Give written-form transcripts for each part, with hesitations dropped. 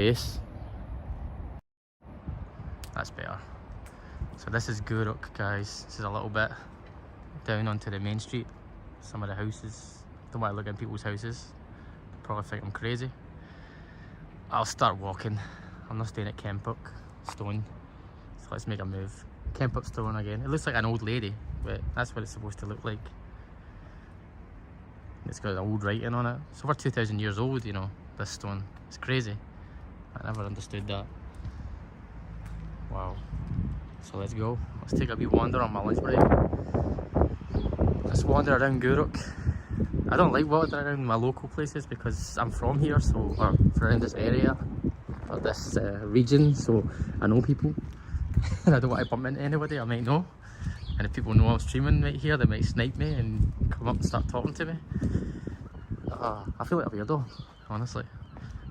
Face. That's better. So this is Gourock, guys. This is a little bit down onto the main street. Some of the houses. Don't want to look in people's houses. Probably think I'm crazy. I'll start walking. I'm not staying at Kenpo Stone. So let's make a move. Kenpo Stone again. It looks like an old lady, but that's what it's supposed to look like. It's got an old writing on it. It's over 2,000 years old, you know, this stone. It's crazy. I never understood that. Wow. So let's go. Let's take a wee wander on my lunch break. Let's wander around Gourock. I don't like wandering around my local places because I'm from here, so, or around this area, or this region, so I know people. And I don't want to bump into anybody I might know. And if people know I'm streaming right here, they might snipe me and come up and start talking to me. I feel like a weirdo, honestly.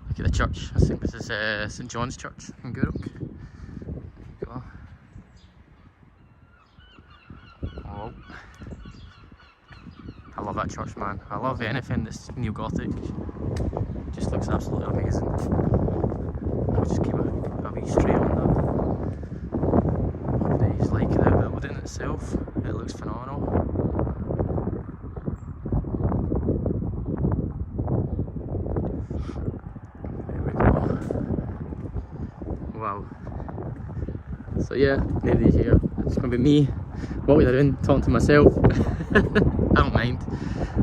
Look at the church. I think this is St. John's Church in Gourock. Go. Oh. I love that church, man. I love anything that's neo-Gothic. Just looks absolutely amazing. I'll just keep a wee straight on that. He's like the building itself. It looks phenomenal. There we go. Wow. So yeah, nobody's here. It's gonna be me walking around, talking to myself. I don't mind.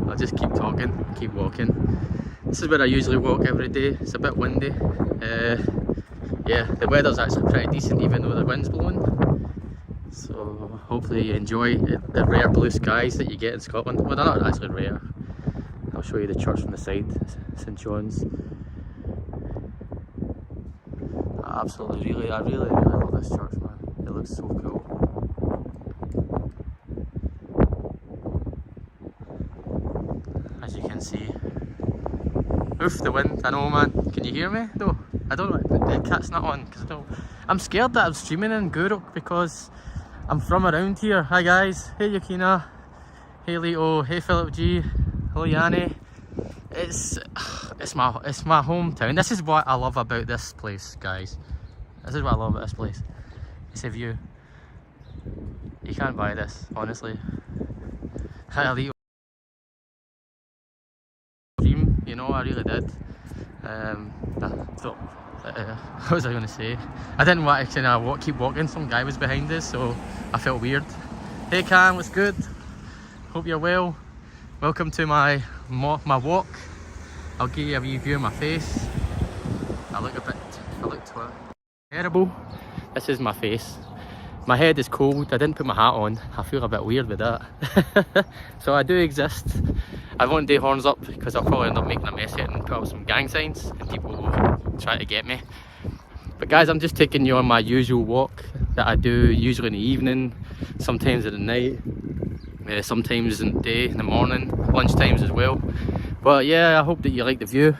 I'll just keep talking, keep walking. This is where I usually walk every day. It's a bit windy. Yeah, the weather's actually pretty decent even though the wind's blowing. So hopefully you enjoy the rare blue skies that you get in Scotland. Well, they're not actually rare. I'll show you the church from the side, St. John's. I really love this church, man. It looks so cool. As you can see. Oof, the wind, I know, man. Can you hear me though? I don't know, the cat's not on because I'm scared that I'm streaming in Gourock because I'm from around here. Hi guys, hey Yukina, hey Leo, hey Philip G, hello Yanni. It's my hometown. This is what I love about this place, guys. This is what I love about this place. It's a view. You can't buy this, honestly. Hi Leo. Dream, you know, I really did. What was I going to say? I didn't want to kind of keep walking. Some guy was behind us, so I felt weird. Hey Cam, what's good? Hope you're well. Welcome to my walk. I'll give you a wee view of my face. I look terrible. This is my face. My head is cold. I didn't put my hat on. I feel a bit weird with that. So I do exist. I won't do horns up because I'll probably end up making a mess of it and put up some gang signs and people will try to get me. But guys, I'm just taking you on my usual walk that I do usually in the evening, sometimes at the night, sometimes in the day, in the morning, lunchtimes as well. But yeah, I hope that you like the view.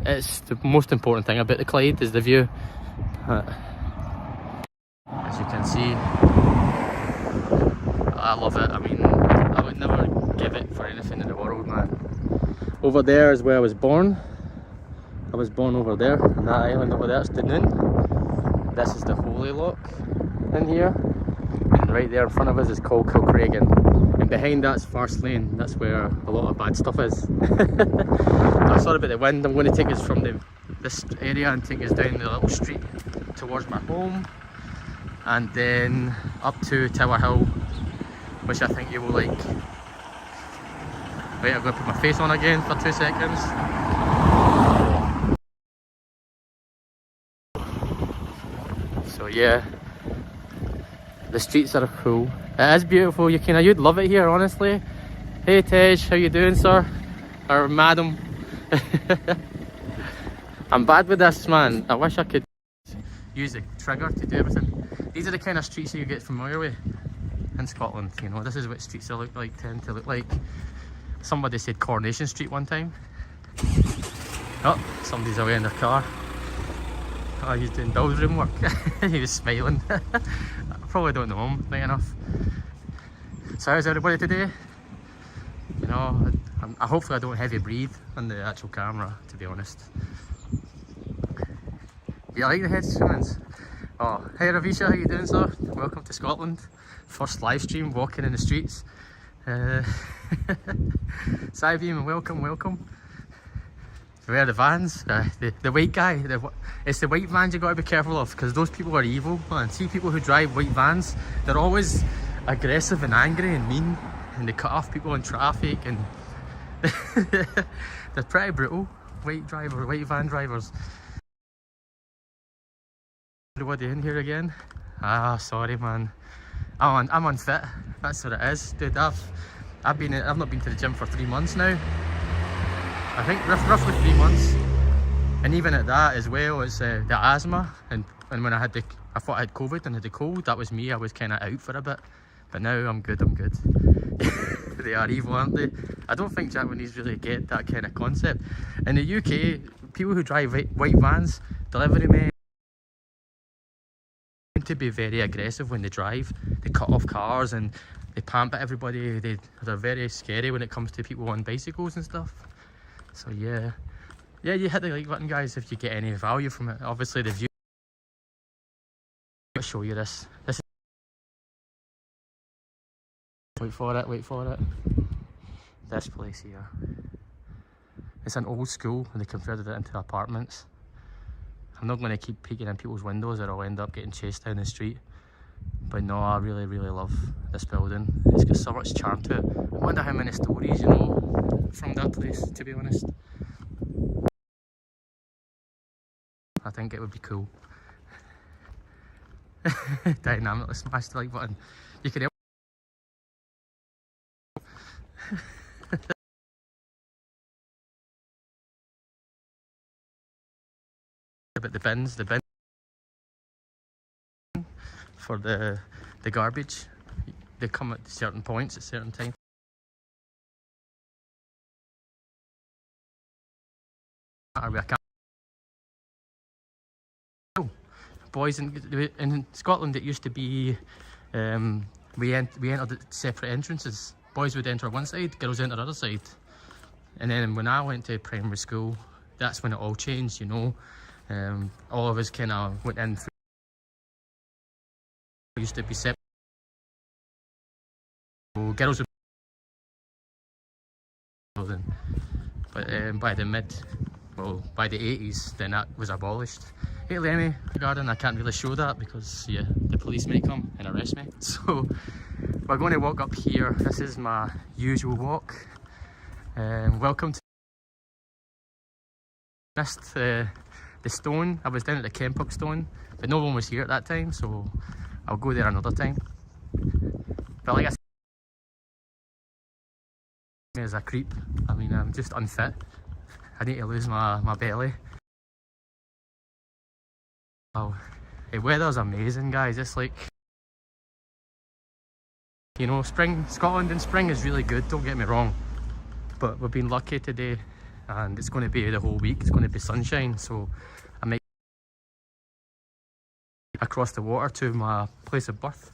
It's the most important thing about the Clyde is the view. As you can see, I love it. I mean, I would never give it for anything in the world, man. Over there is where I was born. I was born over there, on that island over there, it's Condeno. This is the Holy Loch in here. And right there in front of us is called Kilcragan. And behind that's Farce Lane. That's where a lot of bad stuff is. I'm sorry about the wind. I'm going to take us from this area and take us down the little street towards my home. And then up to Tower Hill, which I think you will like. Wait, I'm going to put my face on again for 2 seconds. So yeah, the streets are cool. It is beautiful. You'd love it here, honestly. Hey Tej, how you doing, sir? Or madam? I'm bad with this, man. I wish I could use the trigger to do everything. These are the kind of streets that you get familiar with in Scotland, you know. This is what streets tend to look like. Somebody said Coronation Street one time. Oh, somebody's away in their car. Oh, he's doing build room work. He was smiling. I probably don't know him right enough. So how's everybody today? You know, hopefully I don't heavy breathe on the actual camera, to be honest. You like the headstones? Oh, hey Ravisha, how you doing, sir? Welcome to Scotland. First live stream, walking in the streets. Cybeam, welcome, welcome. Where are the vans? The white guy. It's the white vans you got to be careful of, because those people are evil. Man, see people who drive white vans, they're always aggressive and angry and mean, and they cut off people in traffic, and they're pretty brutal. White van drivers. Everybody in here again? Ah, sorry man. I'm unfit. That's what it is, dude. I've not been to the gym for 3 months now. I think roughly 3 months, and even at that as well, it's the asthma, and when I thought I had COVID and had the cold, that was me. I was kind of out for a bit, but now I'm good. They are evil, aren't they? I don't think Japanese really get that kind of concept. In the UK, people who drive white vans, delivery men, tend to be very aggressive when they drive. They cut off cars and they pamp at everybody. They're very scary when it comes to people on bicycles and stuff. So yeah, you hit the like button, guys, if you get any value from it. Obviously the view. I'll show you this. This is... Wait for it. This place here. It's an old school and they converted it into apartments. I'm not going to keep peeking in people's windows or I'll end up getting chased down the street. But no, I really love this building. It's got so much charm to it. I wonder how many stories, you know, from that place, to be honest. I think it would be cool. Dynamically smash the like button. You can help. But the bins for the garbage, they come at certain points at certain times. Boys in Scotland, it used to be we entered at separate entrances. Boys would enter one side, girls enter the other side. And then when I went to primary school, that's when it all changed, you know. All of us kind of went in through. It used to be separate. So girls would, but by the by the 80s, then that was abolished. Hey Lemmy, garden, I can't really show that because yeah, the police may come and arrest me. So we're going to walk up here. This is my usual walk. Welcome to... Missed the stone. I was down at the Kenpo Stone, but no one was here at that time, so I'll go there another time. But like I said, as a creep, I mean, I'm just unfit. I need to lose my belly. Oh, the weather's amazing, guys. It's like, you know, spring, Scotland in spring is really good, don't get me wrong. But we've been lucky today, and it's going to be the whole week. It's going to be sunshine, so I might across the water to my place of birth.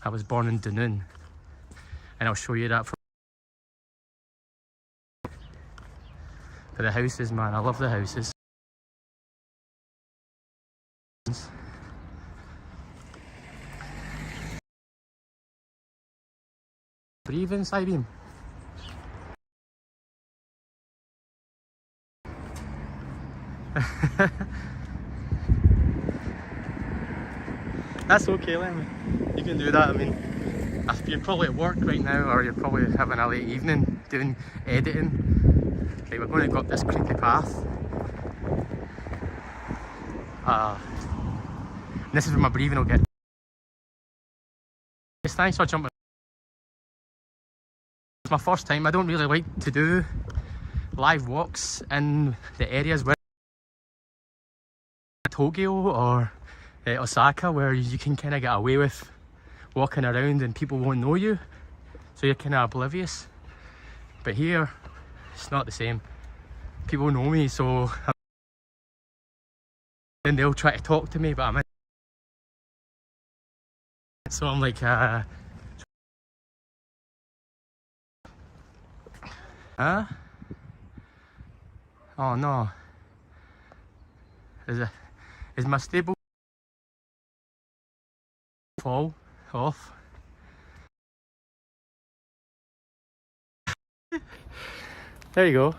I was born in Dunoon, and I'll show you that from... But the houses, man, I love the houses. Breathe inside him. That's okay, Lemmy. You can do that. I mean, you're probably at work right now, or you're probably having a late evening doing editing. Okay, we're going to go up this creepy path. This is where my breathing will get. Thanks for jumping. It's my first time. I don't really like to do live walks in the areas where Tokyo or Osaka, where you can kind of get away with walking around and people won't know you, so you're kind of oblivious. But here, it's not the same. People know me, so then they'll try to talk to me, but I'm in. So I'm like, huh? Oh no. Is my stable fall off? There you go.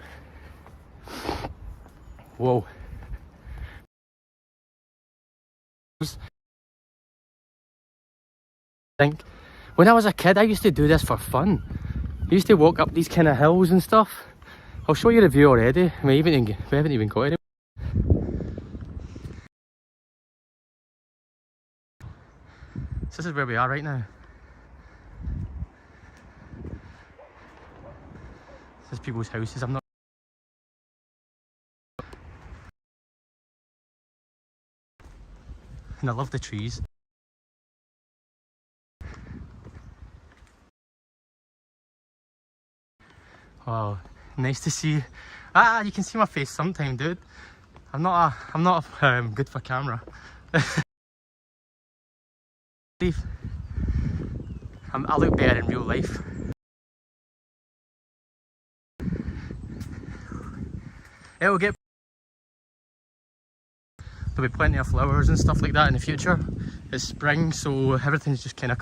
Whoa. I think when I was a kid I used to do this for fun. I used to walk up these kind of hills and stuff. I'll show you the view already. We haven't even got it. So this is where we are right now. This is people's houses. I'm not. And I love the trees. Oh, nice to see. Ah, you can see my face sometime, dude. I'm not good for camera. I look better in real life. It'll get. There'll be plenty of flowers and stuff like that in the future. It's spring, so everything's just kind of.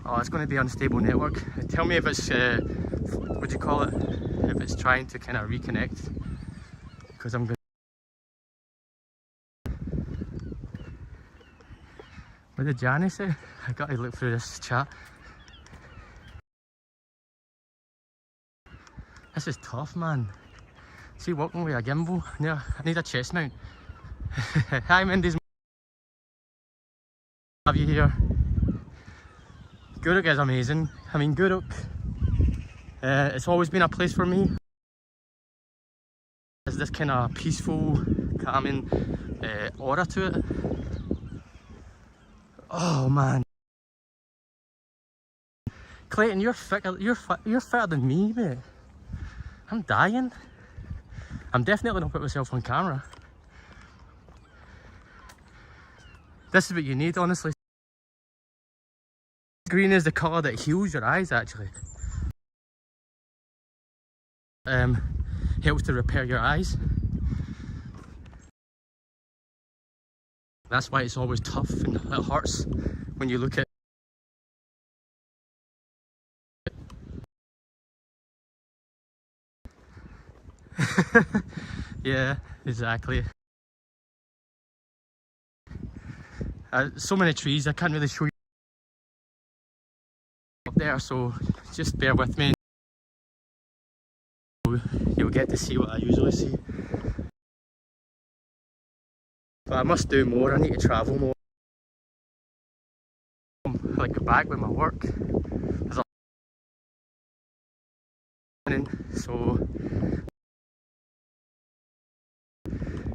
Oh, it's going to be unstable network. Tell me if it's, what do you call it? If it's trying to kind of reconnect. Because I'm going. What did Johnny say? I got to look through this chat. This is tough, man. See, walking with a gimbal. Yeah, I need a chest mount. Hi, Mindy's. Have you here? Gourock is amazing. I mean, Gourock, it's always been a place for me. There's this kind of peaceful, calming aura to it. Oh man, Clayton, you're fitter than me, mate. I'm dying. I'm definitely not put myself on camera. This is what you need, honestly. Green is the colour that heals your eyes, actually. Helps to repair your eyes. That's why it's always tough and it hurts when you look at. Yeah, exactly. So many trees, I can't really show you up there, so just bear with me. You'll get to see what I usually see. But I must do more, I need to travel more. Like back with my work. There's a so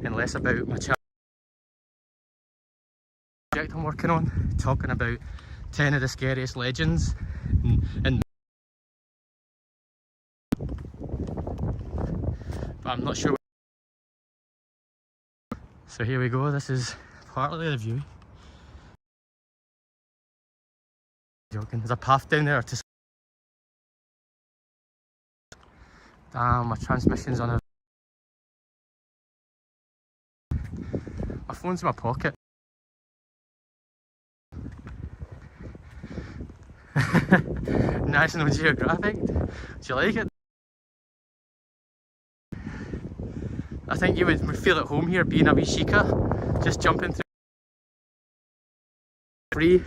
and less about my project I'm working on, talking about 10 of the scariest legends and but I'm not sure. So here we go, this is partly the view. Joking, there's a path down there to. Damn, my transmission's on a. My phone's in my pocket. National Geographic. Do you like it? I think you would feel at home here being a wee Sheikah, just jumping through. Free.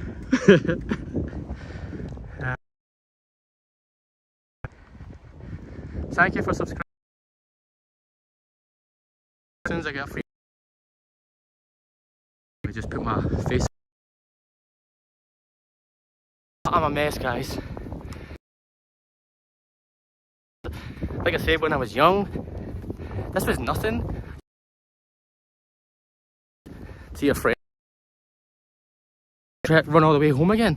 Thank you for subscribing. As soon as I get free, I just put my face. I'm a mess, guys. Like I said, when I was young, this was nothing. See your friend run all the way home again.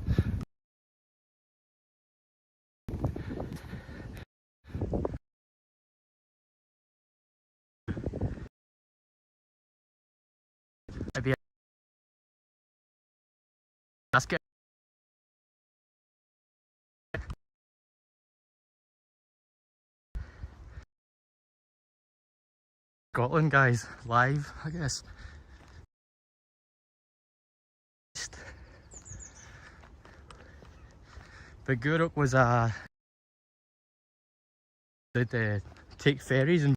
That's good. Scotland, guys, live, I guess. But Gourock was did take ferries and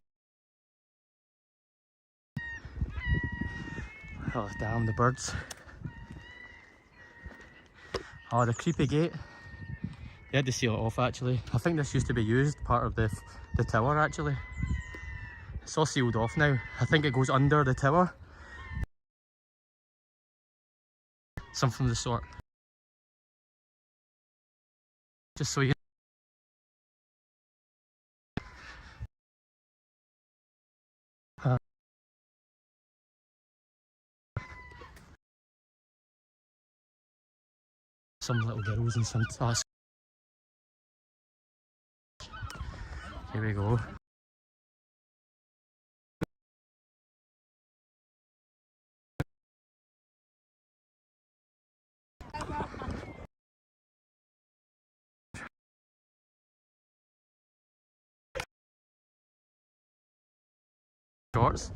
oh damn the birds. Oh, the creepy gate. They had to seal it off actually. I think this used to be used, part of the tower actually. It's all sealed off now. I think it goes under the tower. Something of the sort. Just so you some little girls and some tasks. Here we go. Shorts.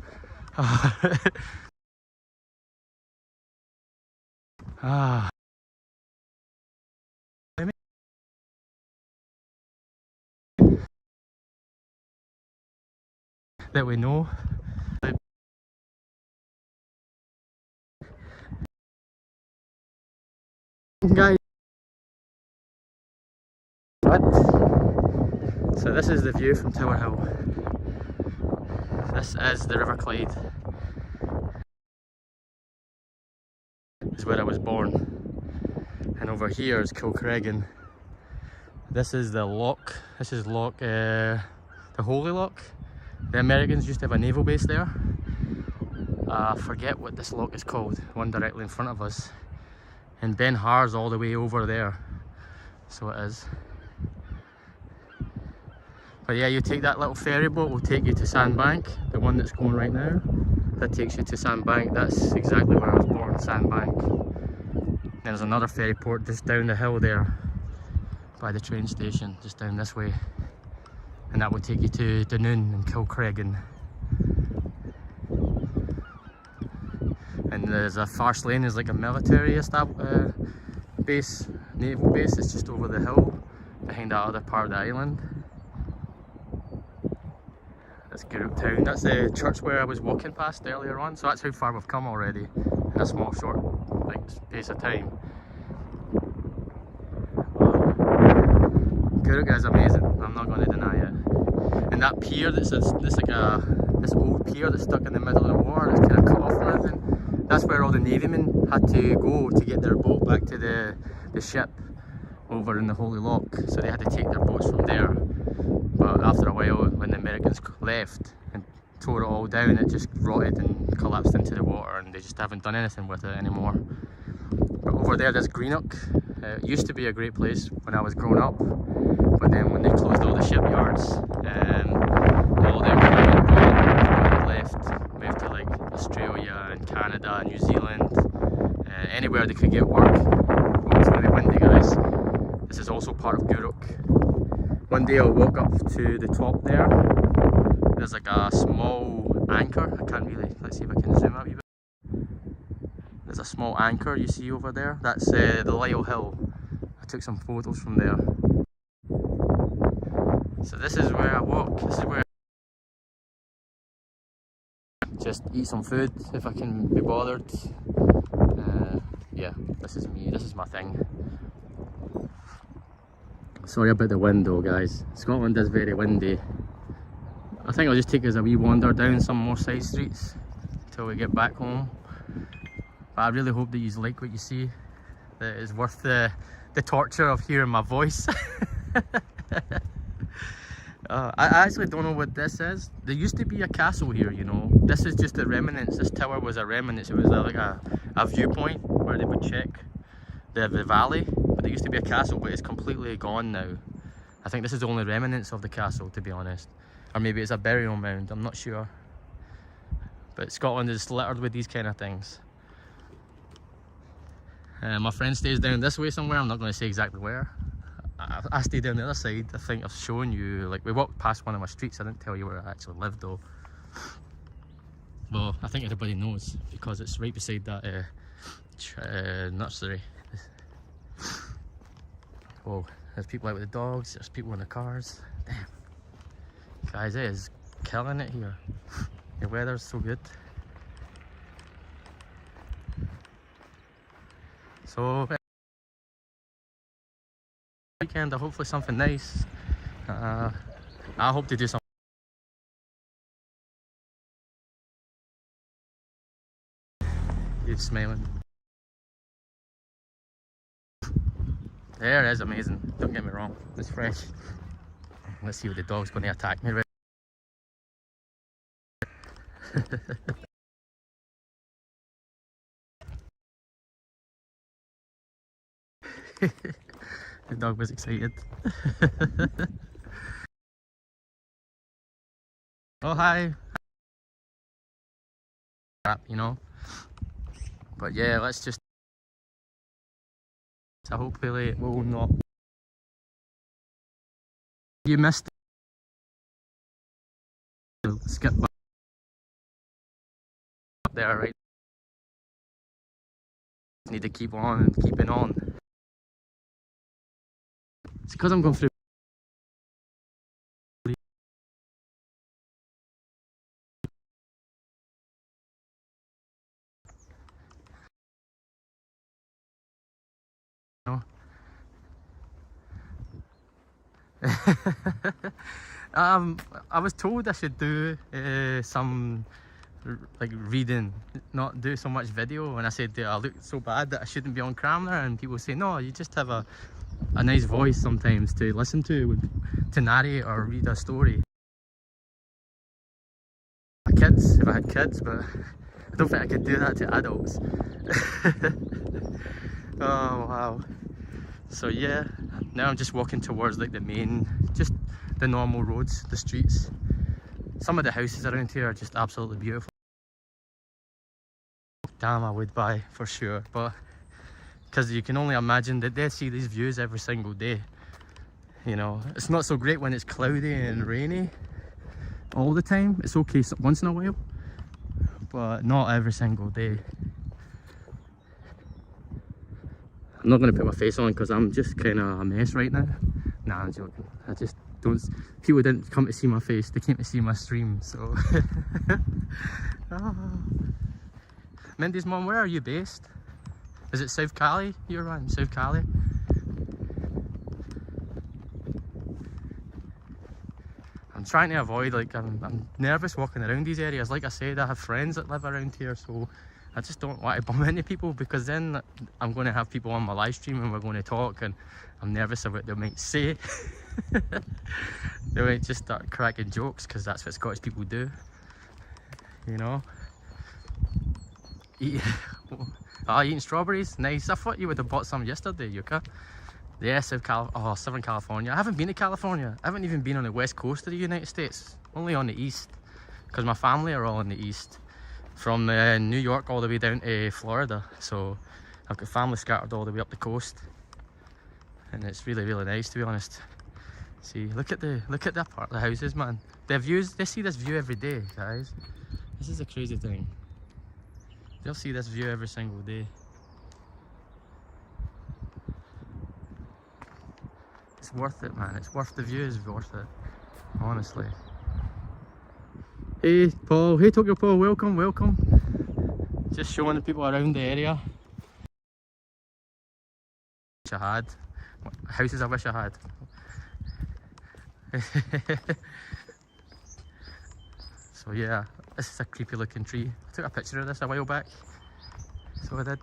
That we know. Guys, what? So this is the view from Tower Hill. This is the River Clyde. This is where I was born. And over here is Kilcreggan. This is the lock. This is lock, the Holy Lock. The Americans used to have a naval base there. I forget what this lock is called, the one directly in front of us. And Ben Har's all the way over there. So it is. But yeah, you take that little ferry boat, will take you to Sandbank, the one that's going right now. That takes you to Sandbank. That's exactly where I was born, Sandbank. There's another ferry port just down the hill there by the train station, just down this way. And that will take you to Dunoon and Kilcreggan. And there's a Farce Lane, is like a military base, naval base. It's just over the hill, behind that other part of the island. That's Gourock town. That's the church where I was walking past earlier on. So that's how far we've come already in a small, short, like, space of time. Gourock is amazing. I'm not going to deny it. And that pier that's this old pier that's stuck in the middle of the water, that's kind of cut off from everything. That's where all the navymen had to go to get their boat back to the ship over in the Holy Lock. So they had to take their boats from there. But after a while, when the Americans left and tore it all down, it just rotted and collapsed into the water, and they just haven't done anything with it anymore. But over there's Greenock. It used to be a great place when I was growing up, but then when they closed all the shipyards, all the employment left, moved to like Australia and Canada and New Zealand, anywhere they could get work. Oh, it's going to be windy, guys. This is also part of Gourock. One day I'll walk up to the top there. There's like a small anchor. I can't really, let's see if I can zoom out a wee bit. There's a small anchor you see over there. That's the Lyle Hill. I took some photos from there. So this is where I walk. This is where I just eat some food if I can be bothered. Yeah, this is me. This is my thing. Sorry about the wind though, guys. Scotland is very windy. I think I'll just take us a wee wander down some more side streets until we get back home. But I really hope that you like what you see. That it's worth the torture of hearing my voice. I actually don't know what this is. There used to be a castle here, you know. This is just a remnants. This tower was a remnants. It was like a viewpoint where they would check the valley. But there used to be a castle, but it's completely gone now. I think this is the only remnants of the castle, to be honest. Or maybe it's a burial mound, I'm not sure. But Scotland is littered with these kind of things. My friend stays down this way somewhere. I'm not going to say exactly where. I stay down the other side. I think I've shown you, like, we walked past one of my streets. I didn't tell you where I actually lived though. Well, I think everybody knows because it's right beside that nursery. Oh, there's people out with the dogs, there's people in the cars. Damn. Guys, it is killing it here. The weather's so good. So, weekend, hopefully something nice. I hope to do something. He's smiling. There is amazing, don't get me wrong, it's fresh. Let's see what the dog's going to attack me with. The dog was excited. Oh, hi. Crap, you know. But yeah, let's just. So hopefully it will not. You missed it. Skip back up there, right? Need to keep on and keeping on. It's because I'm going through. No. I was told I should do some like reading, not do so much video, and I said I look so bad that I shouldn't be on camera, and people say no, you just have a nice voice sometimes to listen to narrate or read a story. Kids, if I had kids, but I don't think I could do that to adults. Oh wow. So yeah, now I'm just walking towards like the main, just the normal roads, the streets. Some of the houses around here are just absolutely beautiful. Damn, I would buy for sure, but because you can only imagine that they see these views every single day. You know, it's not so great when it's cloudy and rainy all the time. It's okay once in a while, but not every single day. I'm not going to put my face on because I'm just kind of a mess right now. Nah, I'm joking. I just don't. People didn't come to see my face, they came to see my stream, so. Mindy's mum, where are you based? Is it South Cali you're on? South Cali? I'm trying to avoid, like, I'm nervous walking around these areas. Like I said, I have friends that live around here, so I just don't want to bump into people because then I'm going to have people on my live stream and we're going to talk, and I'm nervous about what they might say. They might just start cracking jokes because that's what Scottish people do, you know. Eating strawberries, nice. I thought you would have bought some yesterday, Yuka. Yeah, Southern California. I haven't been to California. I haven't even been on the west coast of the United States, only on the east, because my family are all in the east, from New York all the way down to Florida. So I've got family scattered all the way up the coast, and it's really, really nice, to be honest. See, look at that part of the houses, man. The views, they see this view every day, guys. This is a crazy thing. They'll see this view every single day. It's worth it, man. It's worth the view, is worth it, honestly. Hey Paul, hey Tokyo Paul, welcome, welcome. Just showing the people around the area. Wish I had. Houses I wish I had. So yeah, this is a creepy looking tree. I took a picture of this a while back, so I did.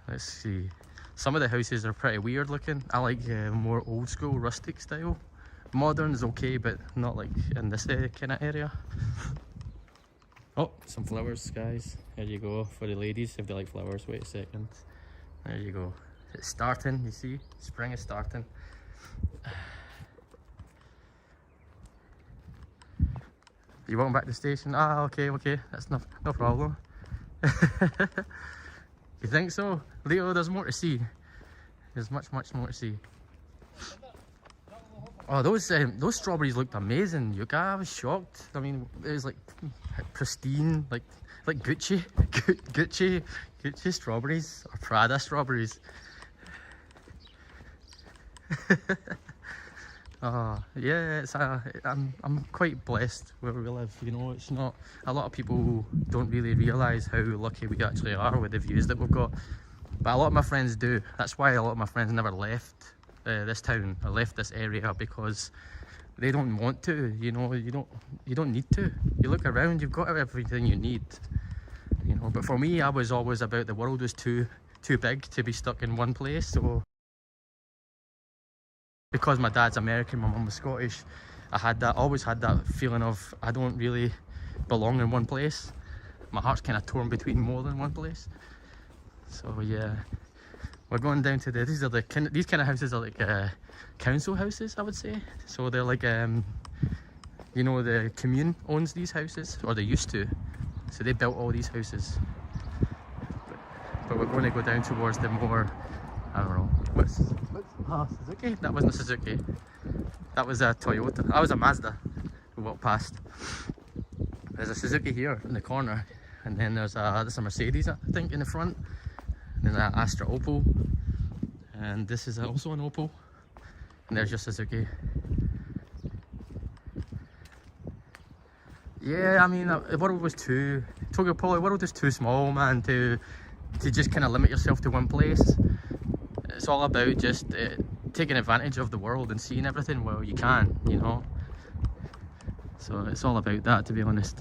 Let's see. Some of the houses are pretty weird looking. I like more old school rustic style. Modern is okay, but not like in this kind of area. Oh, some flowers, guys. There you go, for the ladies if they like flowers. Wait a second. There you go. It's starting, you see? Spring is starting. You walking back to the station? Ah, okay, okay. That's no problem. You think so? Leo, there's more to see. There's much, much more to see. Oh, those strawberries looked amazing. I was shocked. I mean, it was like pristine, like Gucci, Gucci strawberries or Prada strawberries. Oh yeah, I'm quite blessed where we live. You know, it's not a lot of people don't really realise how lucky we actually are with the views that we've got. But a lot of my friends do. That's why a lot of my friends never left this town or left this area, because they don't want to. You know, you don't need to. You look around, you've got everything you need. You know, but for me, I was always about the world was too big to be stuck in one place. So because my dad's American, my mum was Scottish, I always had that feeling of I don't really belong in one place. My heart's kind of torn between more than one place. So yeah, we're going down to these kind of houses are like council houses, I would say. So they're like you know, the commune owns these houses, or they used to. So they built all these houses. But we're going to go down towards the more, I don't know, what's Suzuki? That wasn't a Suzuki. That was a Toyota. That was a Mazda we walked past. There's a Suzuki here in the corner, and then there's a Mercedes, I think, in the front. And then an Astra Opel, and this is also an Opel, and there's your Suzuki. Yeah, I mean, the world was Tokyo Poly world is too small, man, to just kind of limit yourself to one place. It's all about just taking advantage of the world and seeing everything while you can, you know. So it's all about that, to be honest.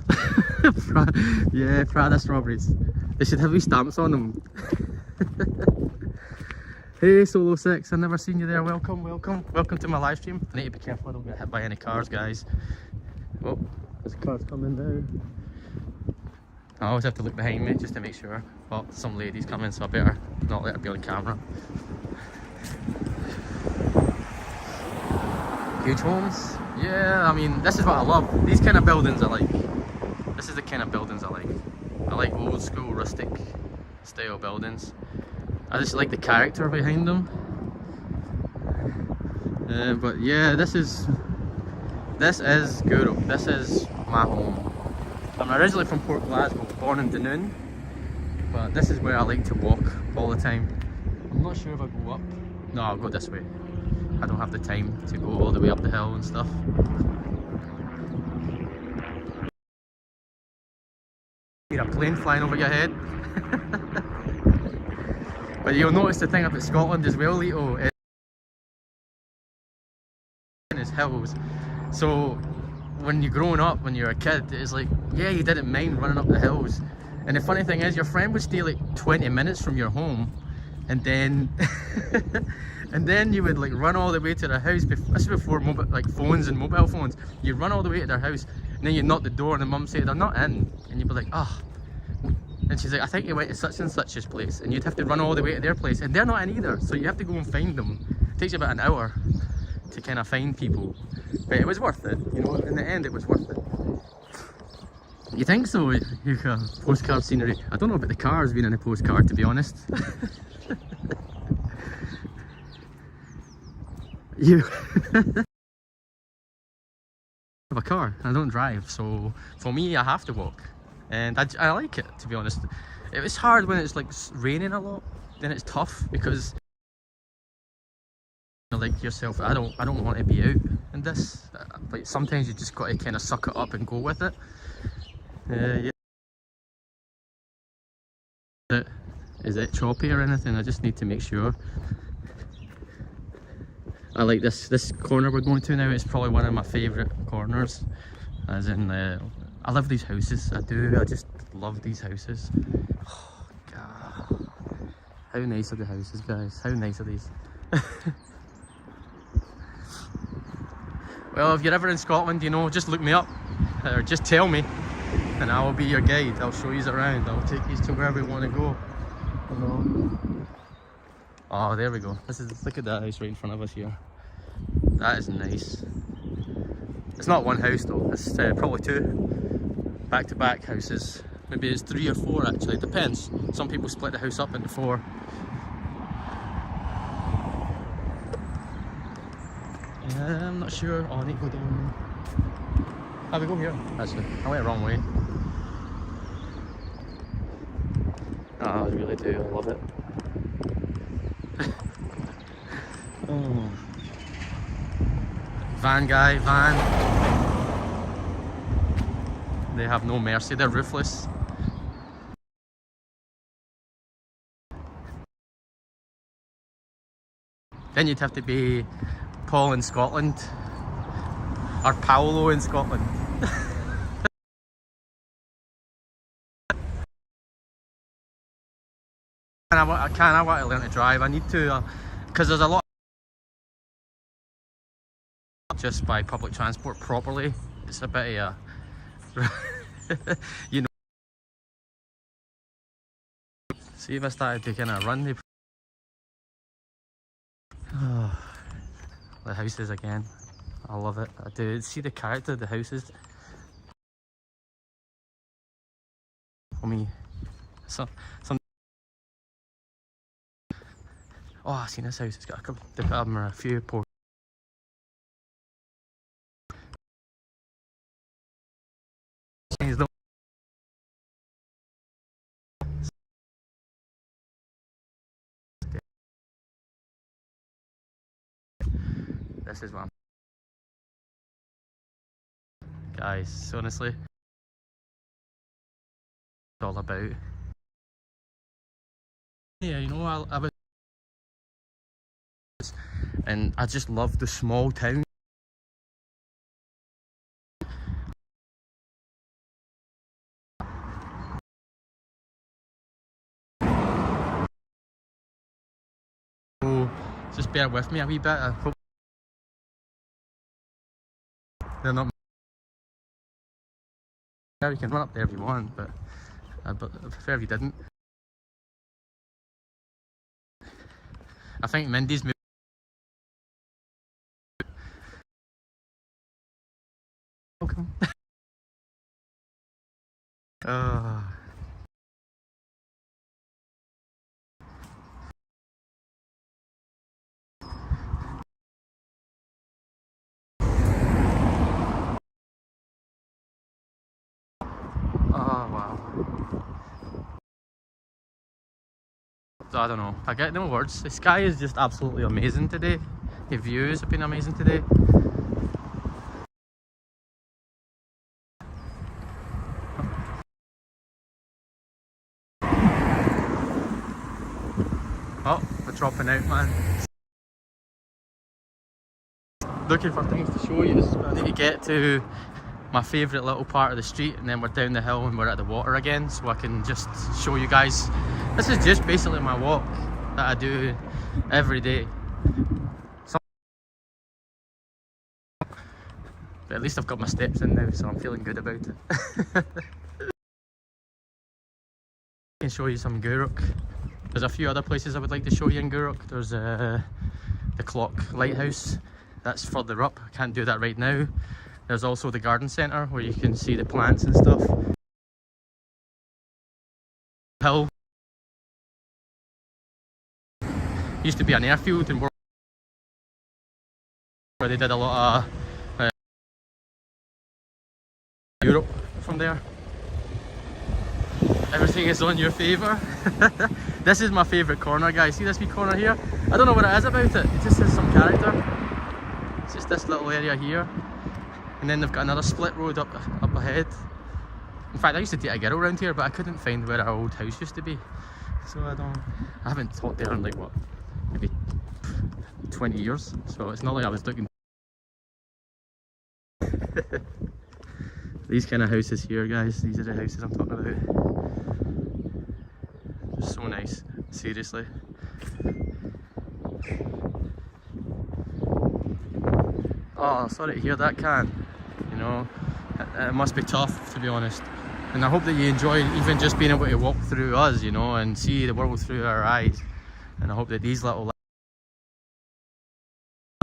Yeah, Prada strawberries. They should have these stamps on them. Hey, Solo 6, I've never seen you there. Welcome to my live stream. I need to be careful I don't get hit by any cars, guys. Oh, there's cars coming now. I always have to look behind me just to make sure. Oh, some lady's coming, so I better not let her be on camera. Huge homes. Yeah, I mean, this is what I love. These kind of buildings I like. This is the kind of buildings I like. I like old school, rustic style buildings. I just like the character behind them. But yeah, this is Gourock. This is my home. I'm originally from Port Glasgow, born in Dunoon, but this is where I like to walk all the time. I'm not sure if I go up. No, I'll go this way. I don't have the time to go all the way up the hill and stuff. Hear a plane flying over your head. But you'll notice the thing about Scotland as well, Lito, is hills. So when you're growing up, when you're a kid, it's like, yeah, you didn't mind running up the hills. And the funny thing is, your friend would stay like 20 minutes from your home, and then and then you would like run all the way to their house. This is before like phones and mobile phones. You'd run all the way to their house, and then you'd knock the door, and the mum said they're not in, and you'd be like, ah. And she's like, I think you went to such and such's place, and you'd have to run all the way to their place, and they're not in either, so you have to go and find them. It takes you about an hour to kind of find people, but it was worth it, you know. In the end, it was worth it. You think so? You got postcard scenery. I don't know about the cars being in a postcard, to be honest. You have a car. I don't drive, so for me, I have to walk. And I like it, to be honest. It was hard when it's like raining a lot. Then it's tough because, you know, like yourself, I don't want to be out in this. Like sometimes you just got to kind of suck it up and go with it. Yeah. Is it choppy or anything? I just need to make sure. I like this corner we're going to now. It's probably one of my favourite corners. As in, I love these houses. I do. I just love these houses. Oh, God. How nice are the houses, guys? How nice are these? Well, if you're ever in Scotland, you know, just look me up. Or just tell me. And I will be your guide. I'll show you around. I'll take you to wherever you want to go. You know. Oh, there we go. Look at that house right in front of us here. That is nice. It's not one house though. It's probably two back-to-back houses. Maybe it's 3 or 4 actually. It depends. Some people split the house up into 4. I'm not sure. Oh, I need to go down. How we go here? Actually, I went the wrong way. Oh, I really do. I love it. Oh. Van guy, van. They have no mercy. They're ruthless. Then you'd have to be Paul in Scotland or Paolo in Scotland. I want to learn to drive. I need to, because there's a lot just by public transport properly. It's a bit of you know. See if I started to kind of run. The houses again. I love it. I do. See the character of the houses. For me, some. Oh, I've seen this house. It's got a couple. They've got a few poor. This is what I'm. Guys, honestly, it's all about. Yeah, you know, I was, and I just love the small town. So just bear with me a wee bit. I hope they're not. Yeah, you can run up there if you want, but I prefer if you didn't. I think Mindy's moved. Welcome. Oh, wow. I don't know. I get no words. The sky is just absolutely amazing today. The views have been amazing today. Oh, we're dropping out, man. Looking for things to show you. I need to get to my favourite little part of the street, and then we're down the hill and we're at the water again, so I can just show you guys. This is just basically my walk that I do every day. But at least I've got my steps in now, so I'm feeling good about it. I can show you some Gourock. There's a few other places I would like to show you in Gourock. There's the Clock Lighthouse. That's further up. I can't do that right now. There's also the garden centre where you can see the plants and stuff. Hill. Used to be an airfield in where they did a lot of Europe from there. Everything is on your favour. This is my favourite corner, guys. See this wee corner here? I don't know what it is about it. It just has some character. It's just this little area here. And then they've got another split road up ahead. In fact, I used to date a girl around here, but I couldn't find where our old house used to be. So I haven't taught there in like what, maybe 20 years. So it's not like I was looking. These kind of houses here, guys, these are the houses I'm talking about. They're so nice, seriously. Oh, sorry to hear that, Can. You know, it must be tough, to be honest. And I hope that you enjoy even just being able to walk through us, you know, and see the world through our eyes. And I hope that these little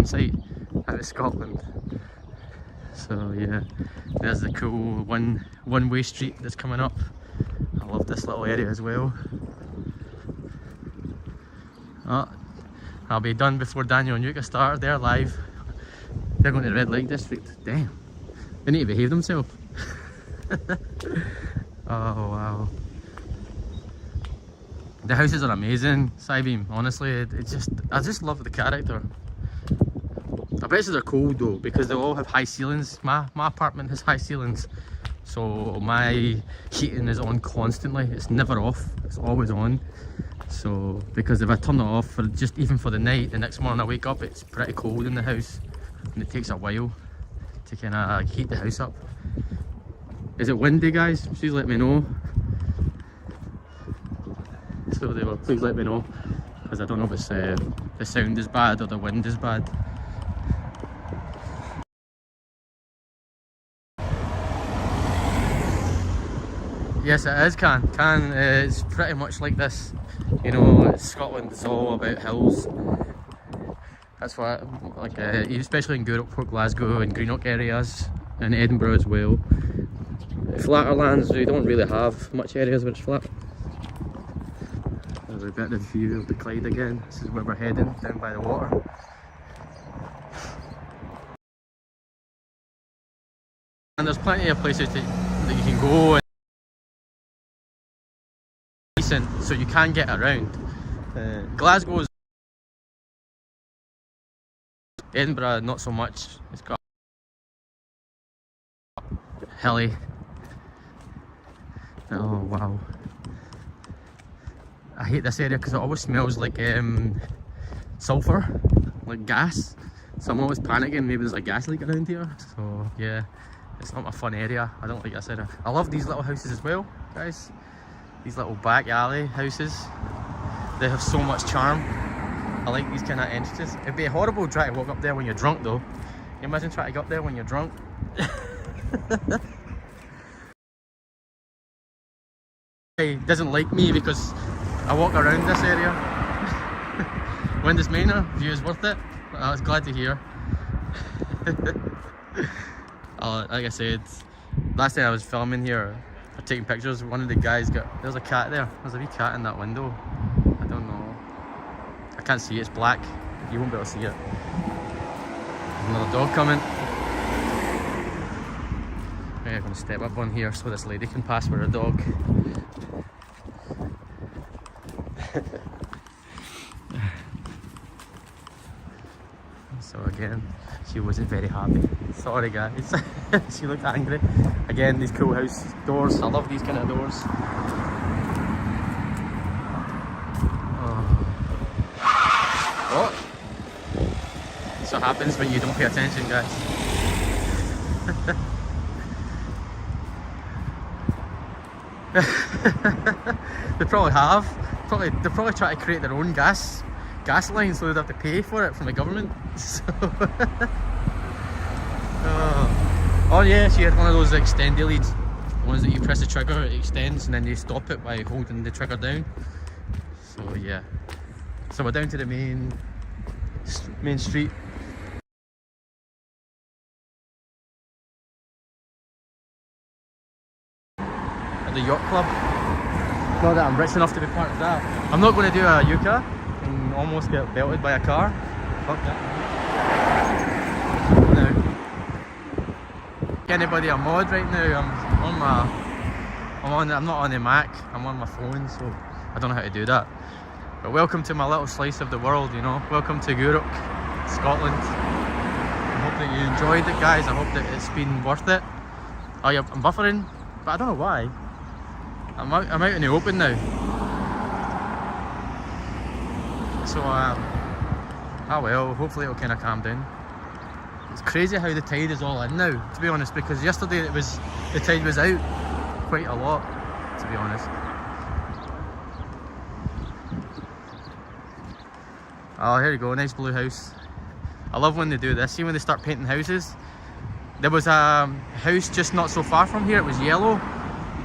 site out of Scotland. So yeah, there's the cool one-way street that's coming up. I love this little area as well. Oh, I'll be done before Daniel and Yuka start. They're live. They're going to the red light district. Damn. They need to behave themselves. Oh wow. The houses are amazing, Cybeam. Honestly, I just love the character. I bet you they're cold though, because they all have high ceilings. My apartment has high ceilings, so my heating is on constantly. It's never off. It's always on. So because if I turn it off for even for the night, the next morning I wake up, it's pretty cold in the house, and it takes a while to kind of heat the house up. Is it windy, guys? Please let me know. So they will. Please let me know, because I don't know if it's the sound is bad or the wind is bad. Yes, it is Can. Can is pretty much like this. You know, Scotland is all about hills. That's why, like, especially in Gourock, Glasgow and Greenock areas, and Edinburgh as well. Flatter lands, we don't really have much areas where it's flat. There's a bit of view of the Clyde again. This is where we're heading, down by the water. And there's plenty of places that you can go. So you can get around. Glasgow's, Edinburgh not so much. It's got hilly. Oh wow, I hate this area because it always smells like sulphur, like gas. So I'm always panicking maybe there's a gas leak around here. So yeah, it's not a fun area. I don't like this area. I love these little houses as well, guys. These little back alley houses, they have so much charm. I like these kind of entrances. It'd be horrible trying to walk up there when you're drunk though. Can you imagine trying to go up there when you're drunk? He doesn't like me because I walk around this area. Windus Manor, view is worth it. I was glad to hear. Like I said, last time I was filming here, taking pictures, one of the guys there's a cat there. There's a wee cat in that window. I don't know. I can't see it, it's black. You won't be able to see it. There's another dog coming. Okay, I'm going to step up on here so this lady can pass with her dog. So again, she wasn't very happy. Sorry guys, she looked angry. Again, these cool house doors, I love these kind of doors. Oh. That's what happens when you don't pay attention, guys. They probably have. They probably try to create their own gas lines so they'd have to pay for it from the government. So oh yeah, she had one of those extended leads, ones that you press the trigger, it extends, and then you stop it by holding the trigger down. So yeah, so we're down to the main street. At the yacht club. Not that I'm rich enough to be part of that. I'm not going to do a Yucca and almost get belted by a car. Fuck that. No. Anybody a mod right now? I'm not on the Mac. I'm on my phone, so I don't know how to do that. But welcome to my little slice of the world, you know. Welcome to Gourock, Scotland. I hope that you enjoyed it, guys. I hope that it's been worth it. Oh yeah, I'm buffering, but I don't know why. I'm out in the open now. So oh well, hopefully it'll kind of calm down. It's crazy how the tide is all in now, to be honest, because yesterday the tide was out quite a lot, to be honest. Oh, here you go, nice blue house. I love when they do this. See when they start painting houses. There was a house just not so far from here, it was yellow,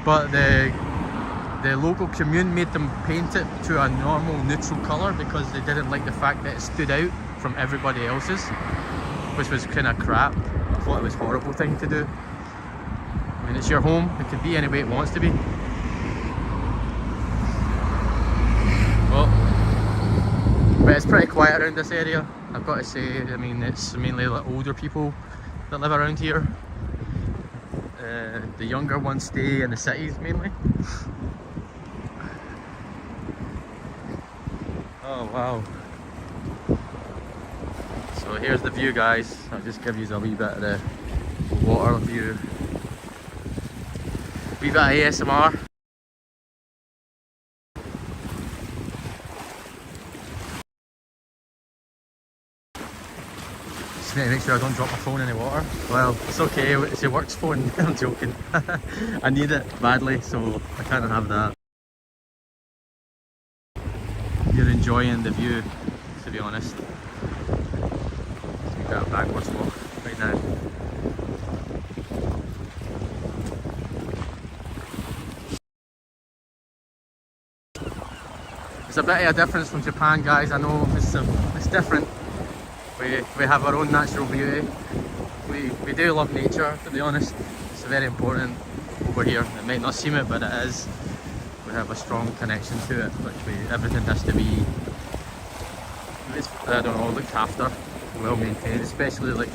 but the local commune made them paint it to a normal neutral colour because they didn't like the fact that it stood out from everybody else's, which was kind of crap. I thought it was a horrible thing to do. I mean, it's your home, it can be any way it wants to be. Well, But it's pretty quiet around this area, I've got to say. I mean, it's mainly like older people that live around here. The younger ones stay in the cities mainly. Oh wow. So here's the view, guys. I'll just give you a wee bit of the water view. Wee bit of ASMR. Just need to make sure I don't drop my phone in the water. Well, it's okay, it's a works phone. I'm joking. I need it badly, so I can't have that. You're enjoying the view, to be honest. Let's get a backwards walk right now. It's a bit of a difference from Japan, guys. I know it's different. We have our own natural beauty. We do love nature, to be honest. It's very important over here. It might not seem it, but it is. We have a strong connection to it. Everything has to be, I don't know, looked after, well maintained, especially like.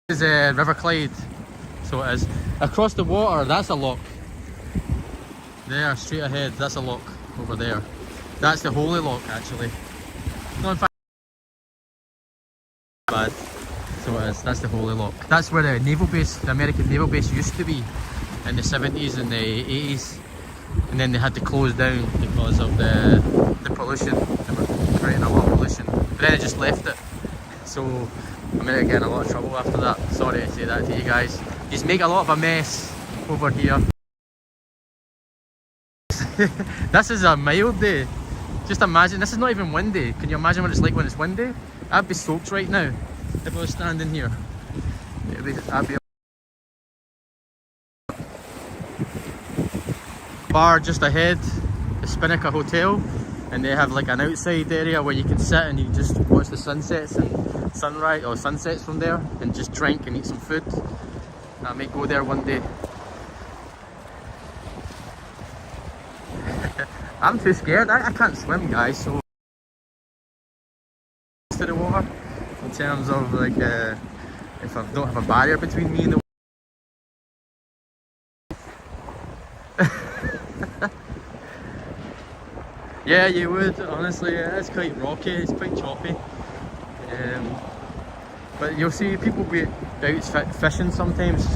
This is River Clyde, so it is. Across the water, that's a lock. There, straight ahead, that's a lock over there. That's the Holy Lock, actually. No, in fact, bad. So it is. That's the Holy Lock. That's where the naval base, the American naval base, used to be in the 70s and the 80s, and then they had to close down because of the pollution. They were creating a lot of pollution, but then they just left it. So America got in a lot of trouble after that. Sorry to say that to you guys. You just make a lot of a mess over here. This is a mild day. Just imagine, this is not even windy. Can you imagine what it's like when it's windy? I'd be soaked right now if I was standing here. I'd be bar just ahead, the Spinnaker Hotel, and they have like an outside area where you can sit and you just watch the sunsets and sunrise or sunsets from there, and just drink and eat some food. I may go there one day. I'm too scared. I can't swim, guys, so to the water in terms of like if I don't have a barrier between me and the yeah, you would, honestly. It's quite rocky, it's quite choppy. But you'll see people be out fishing sometimes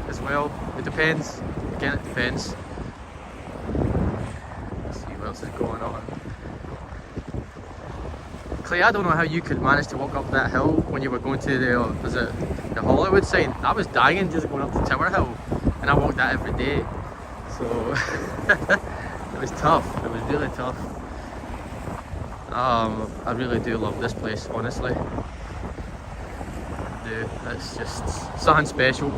as well. It depends. Again, it depends. Let's see what else is going on. Clay, I don't know how you could manage to walk up that hill when you were going to the Hollywood sign. I was dying just going up the Tower Hill, and I walked that every day. So it was tough. It was really tough. I really do love this place, honestly. I do. It's just something special.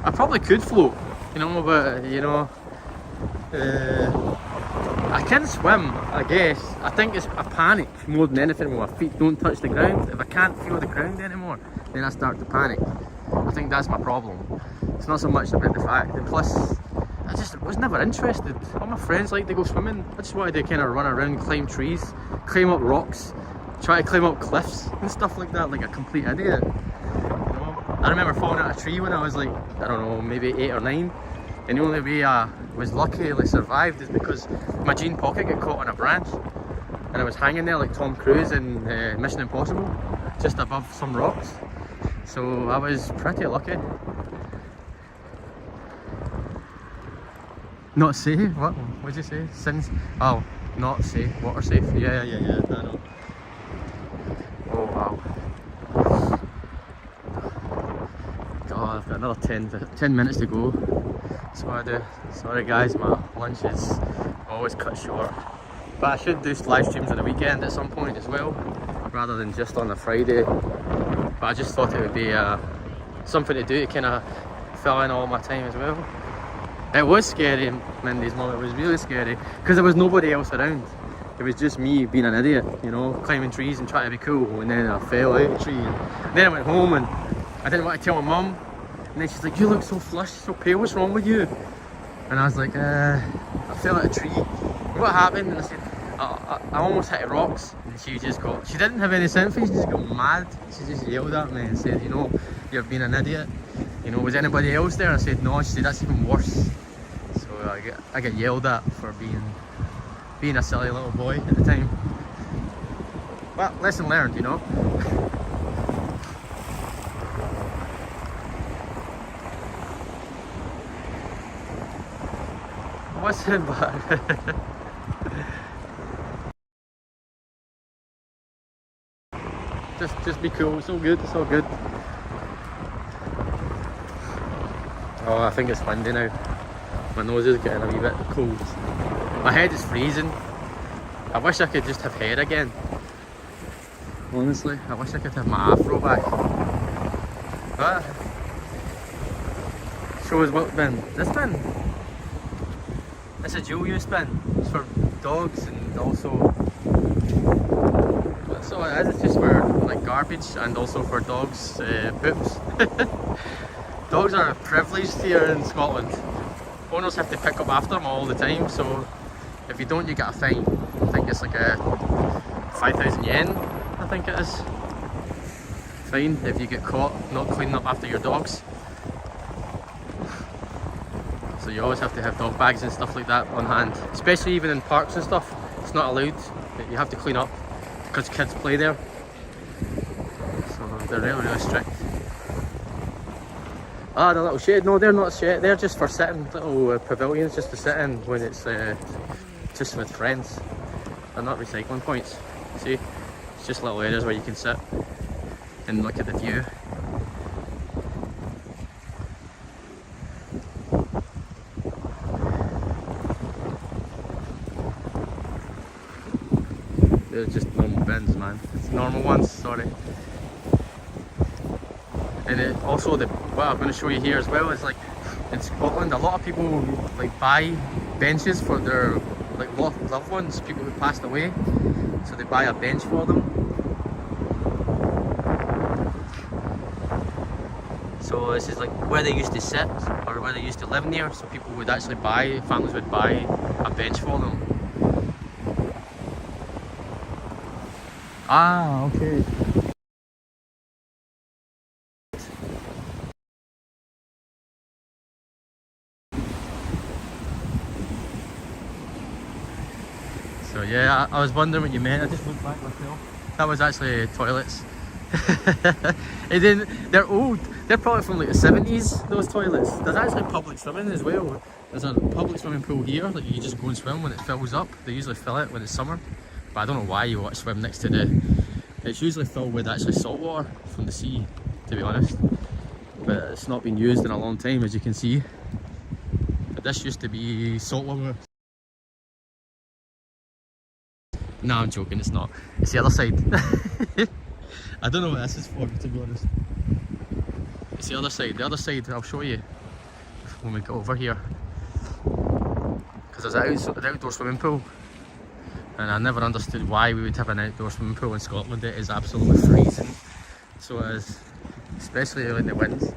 I probably could float, you know, but you know, I can swim, I guess. I think it's a panic more than anything when my feet don't touch the ground. If I can't feel the ground anymore, then I start to panic. I think that's my problem. It's not so much about the fact, and plus I just was never interested. All my friends like to go swimming. I just wanted to kind of run around, climb trees, climb up rocks, try to climb up cliffs and stuff like that, like a complete idiot. You know? I remember falling out of a tree when I was like, I don't know, maybe 8 or 9. And the only way I was luckily survived is because my jean pocket got caught on a branch, and I was hanging there like Tom Cruise in Mission Impossible, just above some rocks. So I was pretty lucky. Not safe? What? What'd you say? Sins? Oh, not safe. Water safe. Yeah, I know. Oh wow. God, I've got another 10 minutes to go. That's what I do. Sorry guys, my lunch is always cut short. But I should do live streams on the weekend at some point as well, rather than just on a Friday. But I just thought it would be something to do to kind of fill in all my time as well. It was scary, Mindy's mum. It was really scary because there was nobody else around. It was just me being an idiot, you know, climbing trees and trying to be cool. And then I fell out of the tree. And then I went home and I didn't want to tell my mum. And then she's like, "You look so flushed, so pale. What's wrong with you?" And I was like, I fell at a tree. What happened? And I said, I almost hit the rocks. And she didn't have any sympathy, she just got mad. She just yelled at me and said, you know, you've been an idiot. You know, was anybody else there? I said, no. She said, that's even worse. So I get yelled at for being a silly little boy at the time. But lesson learned, you know. What's it bad? Just be cool. It's all good. It's all good. Oh, I think it's windy now. My nose is getting a wee bit cold. My head is freezing. I wish I could just have hair again. Honestly, I wish I could have my afro back. But show us what bin. This bin. It's a dual use bin. It's for dogs and also. So it is. It's just for like garbage and also for dogs' poops. Dogs are privileged here in Scotland. Owners have to pick up after them all the time, so if you don't, you get a fine. I think it's like a 5,000 yen, I think it is. Fine if you get caught not cleaning up after your dogs. So you always have to have dog bags and stuff like that on hand, especially even in parks and stuff. It's not allowed. You have to clean up because kids play there. So they're really, really strict. Ah, the little shade. No, they're not shade. They're just for sitting. Little pavilions just to sit in when it's just with friends. They're not recycling points. See, it's just little areas where you can sit and look at the view. They're just normal bins, man. It's normal ones. Sorry. And it also, what I'm going to show you here as well is like in Scotland, a lot of people like buy benches for their like loved ones, people who passed away. So they buy a bench for them. So this is like where they used to sit or where they used to live near. So people would actually families would buy a bench for them. Ah, okay. So yeah, I was wondering what you meant. I just looked back myself. That was actually toilets. And then they're old. They're probably from like the 70s, those toilets. There's actually public swimming as well. There's a public swimming pool here that you just go and swim when it fills up. They usually fill it when it's summer. But I don't know why you want to swim next to the... It's usually filled with actually salt water from the sea, to be honest. But it's not been used in a long time, as you can see. But this used to be salt water. No, I'm joking, it's not. It's the other side. I don't know what this is for, to be honest. It's the other side. The other side, I'll show you when we get over here. Because there's an outdoor swimming pool. And I never understood why we would have an outdoor swimming pool in Scotland. It is absolutely freezing. So it is, especially when the winds.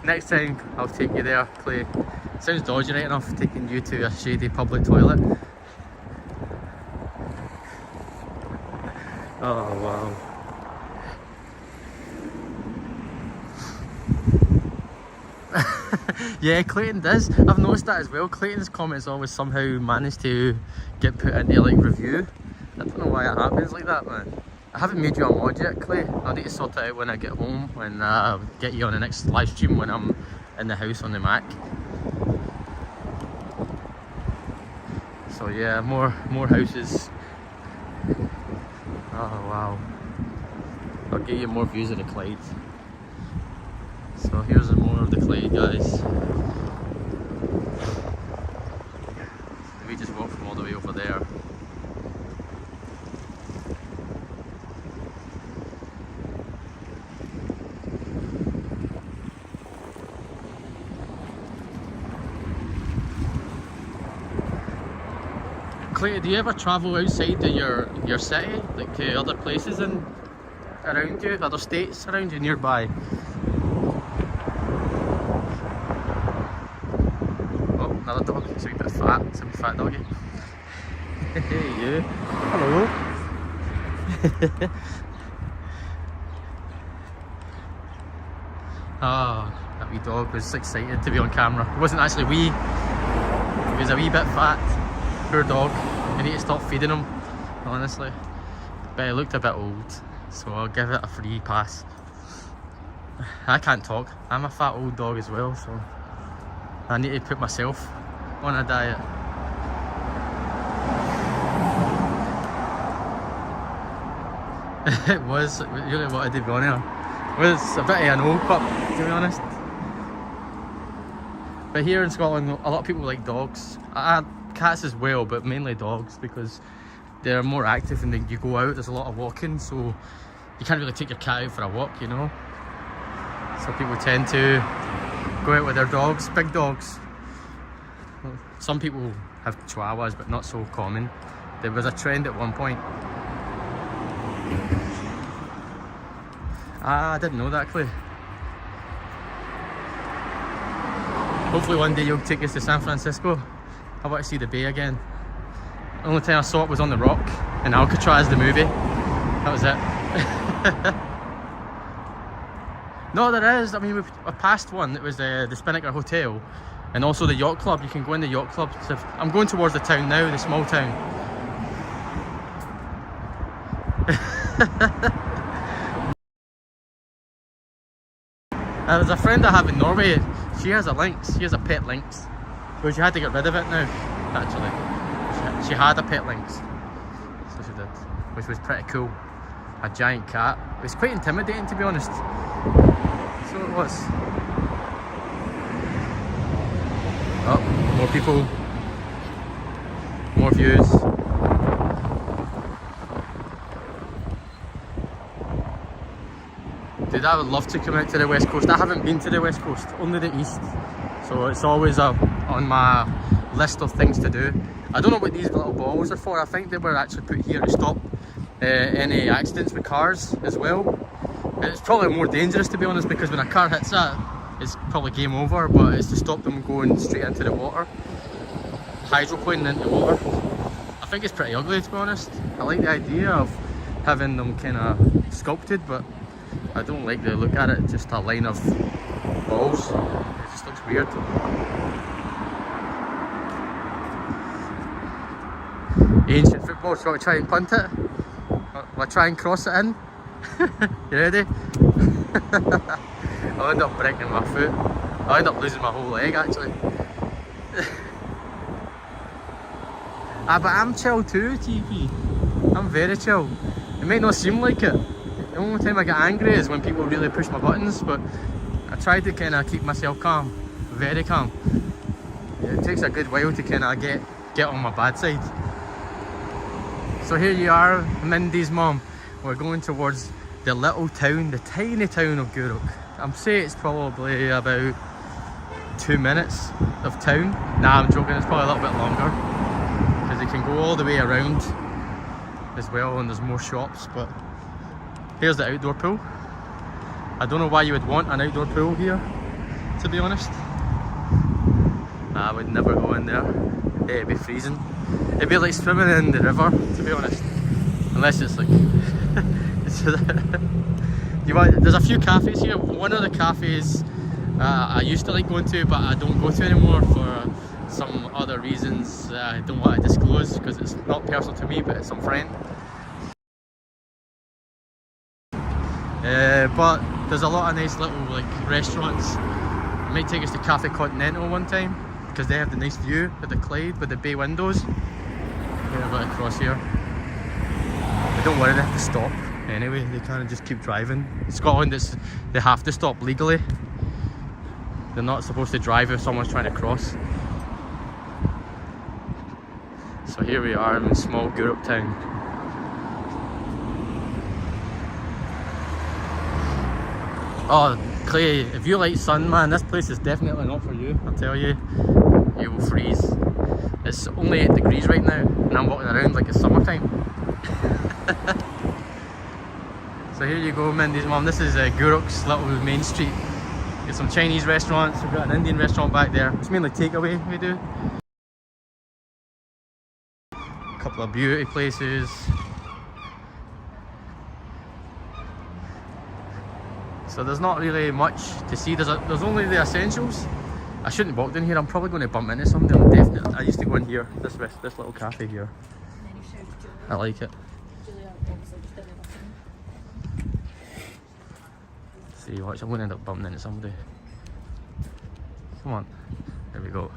Next time I'll take you there, play. Sounds dodgy right enough, taking you to a shady public toilet. Oh wow. Yeah, Clayton does. I've noticed that as well. Clayton's comments always somehow manage to get put into like review. I don't know why it happens like that, man. I haven't made you a mod yet, Clay. I'll need to sort it out when I get home and get you on the next live stream when I'm in the house on the Mac. So yeah, more houses. Oh wow. I'll get you more views of the Clyde. So here's more of the Clyde, guys. We just walked from all the way over there. Clay, do you ever travel outside of your city, like to other places around you, other states around you nearby? Oh, Looks like a bit fat. It's a bit fat doggy. Hey you. Hello. Ah, that wee dog was excited to be on camera. It wasn't actually wee. He was a wee bit fat. Poor dog. I need to stop feeding him, honestly. But he looked a bit old, so I'll give it a free pass. I can't talk. I'm a fat old dog as well, so I need to put myself on a diet. It was, it really wanted to be on here. It was a bit of an old pup, to be honest. But here in Scotland, a lot of people like dogs. Cats as well, but mainly dogs, because they're more active and you go out, there's a lot of walking, so you can't really take your cat out for a walk, you know. So people tend to go out with their dogs, big dogs. Some people have chihuahuas, but not so common. There was a trend at one point. I didn't know that, Clay. Hopefully one day you'll take us to San Francisco. I want to see the bay again. The only time I saw it was on the Rock in Alcatraz, the movie. That was it. No, there is. I mean, I passed one. It was the Spinnaker Hotel, and also the yacht club. You can go in the yacht club. So I'm going towards the town now, the small town. There's a friend I have in Norway. She has a lynx. She has a pet lynx. But she had to get rid of it now, actually. She had a pet lynx. So she did. Which was pretty cool. A giant cat. It was quite intimidating, to be honest. So it was. Oh, more people. More views. Dude, I would love to come out to the West Coast. I haven't been to the West Coast, only the East. So it's always on my list of things to do. I don't know what these little balls are for. I think they were actually put here to stop any accidents with cars as well. It's probably more dangerous, to be honest, because when a car hits that, it's probably game over, but it's to stop them going straight into the water. Hydroplaning into water. I think it's pretty ugly, to be honest. I like the idea of having them kind of sculpted, but I don't like the look at it. Just a line of balls. It just looks weird. Ancient football. So I try and punt it. Will I try and cross it in? You ready? I'll end up breaking my foot. I'll end up losing my whole leg, actually. But I'm chill too, TP. I'm very chill. It might not seem like it. The only time I get angry is when people really push my buttons, but I try to kind of keep myself calm, very calm. It takes a good while to kind of get on my bad side. So here you are, Mindy's mom. We're going towards the little town, the tiny town of Gourock. I'm saying it's probably about 2 minutes of town. Nah, I'm joking, it's probably a little bit longer, because you can go all the way around as well, and there's more shops. But here's the outdoor pool. I don't know why you would want an outdoor pool here, to be honest. I would never go in there. It'd be freezing. It'd be like swimming in the river, to be honest. Unless it's like... there's a few cafes here. One of the cafes I used to like going to, but I don't go to anymore for some other reasons I don't want to disclose, because it's not personal to me, but it's some friend. But there's a lot of nice little like restaurants. I might take us to Cafe Condeno one time, because they have the nice view of the Clyde with the bay windows. They're right across here. But don't worry, they have to stop anyway. They kind of just keep driving. In Scotland, they have to stop legally. They're not supposed to drive if someone's trying to cross. So here we are in small Gourock town. Oh, Clay, if you like sun, man, this place is definitely not for you. I'll tell you, you will freeze. It's only 8 degrees right now, and I'm walking around like it's summertime. So here you go, Mindy's mom. This is Gourock's little main street. Got some Chinese restaurants. We've got an Indian restaurant back there. It's mainly takeaway we do. couple of beauty places. So there's not really much to see. There's only the essentials. I shouldn't walk in here. I'm probably going to bump into somebody. I'm definitely. I used to go in here. This little cafe here. I like it. See, watch. I'm going to end up bumping into somebody. Come on. There we go.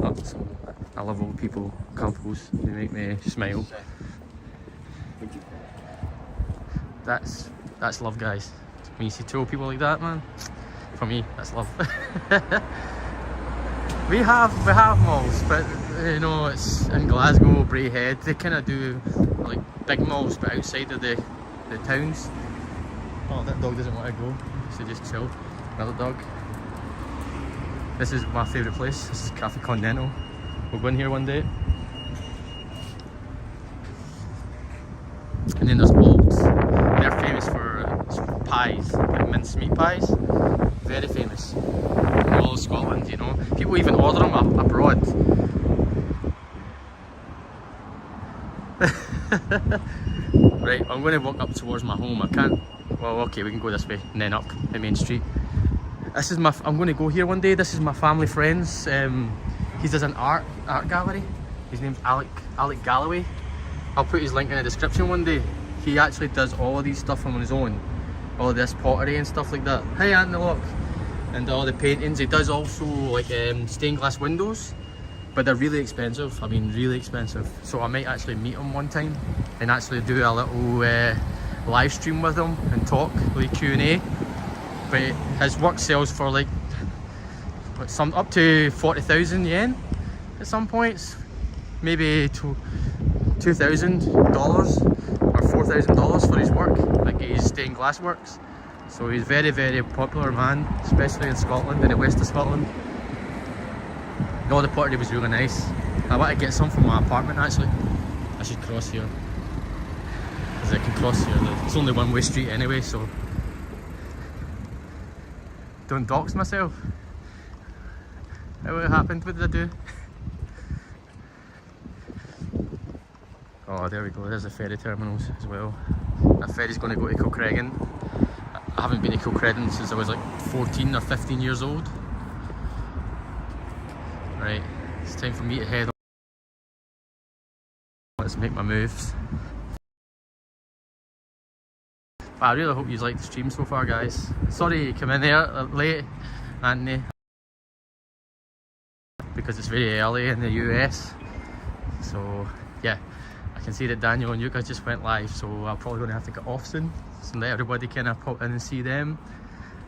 Oh, so I love old people, couples. They make me smile. That's love, guys. When you see two old people like that, man, for me, that's love. we have malls, but you know, it's in Glasgow, Braehead. They kind of do like big malls, but outside of the towns. Oh, that dog doesn't want to go, so just chill. Another dog. This is my favourite place. This is Cafe Condeno. We'll go in here one day. And then there's Wolves. They're famous for pies, like mincemeat pies. Very famous in all of Scotland, you know. People even order them abroad. Right, I'm going to walk up towards my home. I can't. Well, okay, we can go this way and then up the main street. This is my. I'm going to go here one day. This is my family friend's. He does an art gallery. His name's Alec Galloway. I'll put his link in the description one day. He actually does all of these stuff on his own. All of this pottery and stuff like that. Hey, Anthony, look. And all the paintings. He does also like stained glass windows, but they're really expensive. I mean, really expensive. So I might actually meet him one time and actually do a little live stream with him and talk, like Q&A. But his work sells for like some up to 40,000 yen at some points, maybe $2,000 or $4,000 for his work, like his stained glass works. So he's very, very popular man, especially in Scotland, in the west of Scotland. And all the pottery was really nice. I want to get some from my apartment actually. I should cross here, because I can cross here. It's only one-way street anyway, so don't dox myself. What happened? What did I do? Oh, there we go. There's the ferry terminals as well. That ferry's going to go to Kilcreggan. I haven't been to Kilcreggan since I was like 14 or 15 years old. Right, it's time for me to head on. Let's make my moves. But I really hope you liked the stream so far, guys. Sorry you come in there late, Anthony, because it's very early in the US. So yeah, I can see that Daniel and you guys just went live, so I'm probably going to have to get off soon and let everybody kind of pop in and see them.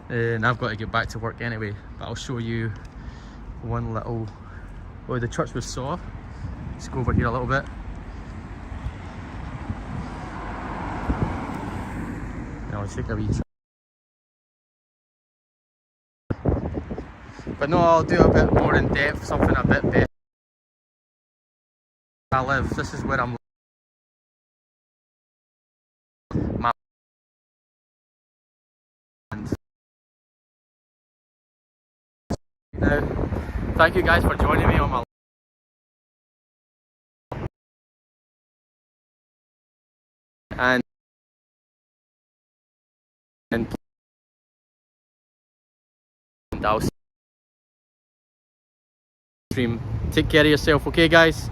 And I've got to get back to work anyway, but I'll show you one little. Oh, the church was saw. Let's go over here a little bit. I'll take a wee. But no, I'll do a bit more in depth, something a bit better. I live. This is where I'm. Now, thank you guys for joining me on my. And I'll stream. Take care of yourself, okay, guys?